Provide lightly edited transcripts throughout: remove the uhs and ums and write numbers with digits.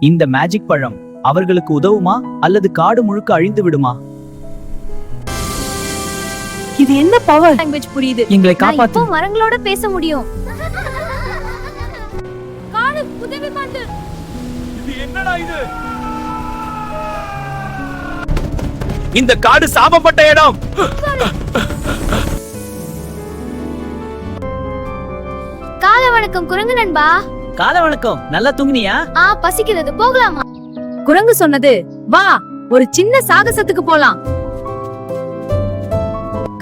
இந்த மேஜிக் பழம் அவர்களுக்கு உதவுமா அல்லது காடு முழுக்க அழிந்து விடுமா? இது என்ன பவர்? லாங்குவேஜ் புரியுது. எங்களை நான் காப்பாத்து. இப்போ மரங்களோட பேச முடியும். காடு உதவி பண்ணு. இது என்னடா இது? இந்த காடு சாபப்பட்ட இடம். காலை வணக்கம் குரங்கு நண்பா. காலை வணக்கம். நல்லா தூங்குனியா? பசிக்கிறது, போகலாமா? குரங்கு சொன்னது, வா ஒரு சின்ன சாகசத்துக்கு போலாம்.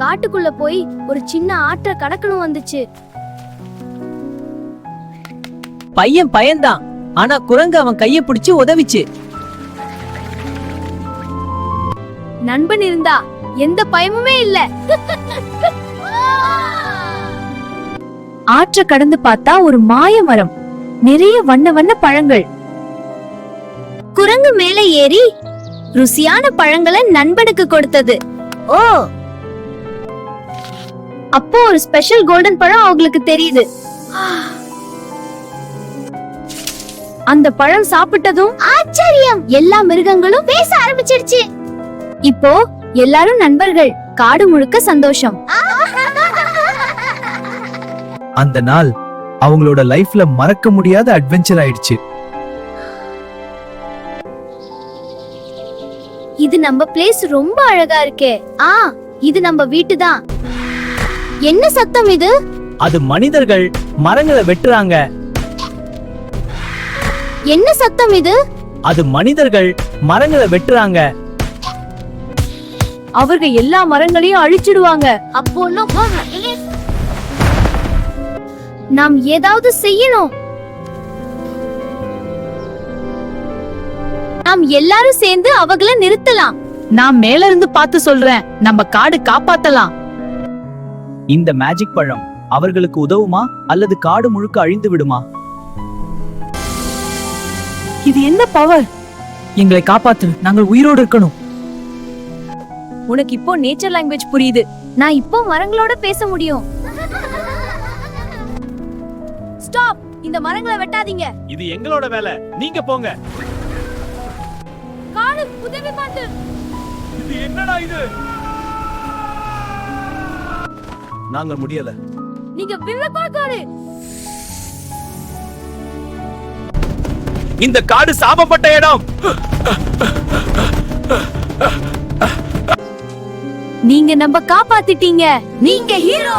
காட்டுக்குள்ள போய் ஒரு சின்ன ஆற்ற கடக்கணும் வந்துச்சு. பையன் பயன்தான், ஆனா குரங்கு அவன் கைய பிடிச்சு உதவிச்சு. நண்பன் இருந்தா எந்த பயமுமே இல்ல. ஆற்ற கடந்து பார்த்தா ஒரு மாய மரம், நிறைய வண்ண வண்ண பழங்கள். குரங்கு மேலே ஏறி ருசியான பழங்களை நண்பனுக்கு கொடுத்தது. ஓ, அப்போ ஒரு ஸ்பெஷல் கோல்டன் பழம் அவங்களுக்கு தெரியுது. அந்த பழம் சாப்பிட்டதும் ஆச்சரியம், எல்லா மிருகங்களும் பேச ஆரம்பிச்சிடுச்சு. இப்போ எல்லாரும் நண்பர்கள், காடு முழுக்க சந்தோஷம். அந்த நாள் அவங்களோட லைஃப்ல மறக்க முடியாத அட்வென்ச்சர் ஆயிடுச்சு. இது நம்ம பிளேஸ் ரொம்ப அழகா இருக்கே. இது நம்ம வீட்டு தான். என்ன சத்தம் இது? அது மனிதர்கள் மரங்களை வெட்டுறாங்க. என்ன சத்தம் இது? அது மனிதர்கள் மரங்களை வெட்டுறாங்க. அவர்கள் எல்லா மரங்களையும் அழிச்சிடுவாங்க. அப்போ நாம் ஏதாவது செய்யணும். நாம் எல்லாரும் சேர்ந்து அவங்களை நிறுத்தலாம். நான் மேல இருந்து பார்த்து சொல்றேன், நம்ம காடு காப்பாத்தலாம். இந்த மேஜிக் பழம் அவர்களுக்கு உதவுமா அல்லது காடு முழுக்க அழிந்து விடுமா? இது என்ன பவர்? எங்களை காப்பாத்து, நாங்கள் உயிரோடு இருக்கணும். உனக்கு இப்போ நேச்சர் லாங்குவேஜ் புரியுது. நான் இப்போ மரங்களோட பேச முடியும். ஸ்டாப், இந்த மரங்களை வெட்டாதீங்க. இது எங்களோட வேலை, நீங்க போங்க. காடு உதவி பண்ணு. இது என்னடா இது? நாங்க முடியல. நீங்க வில்லக்காடு. இந்த காடு சாபப்பட்ட இடம். நீங்க நம்ம காப்பாத்திட்டீங்க. நீங்க ஹீரோ.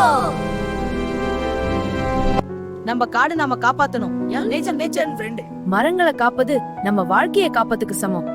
நம்ம காடு நாம காப்பாத்தணும். Nature friend. மரங்களை காப்பது நம்ம வாழ்க்கையை காப்பதுக்கு சமம்.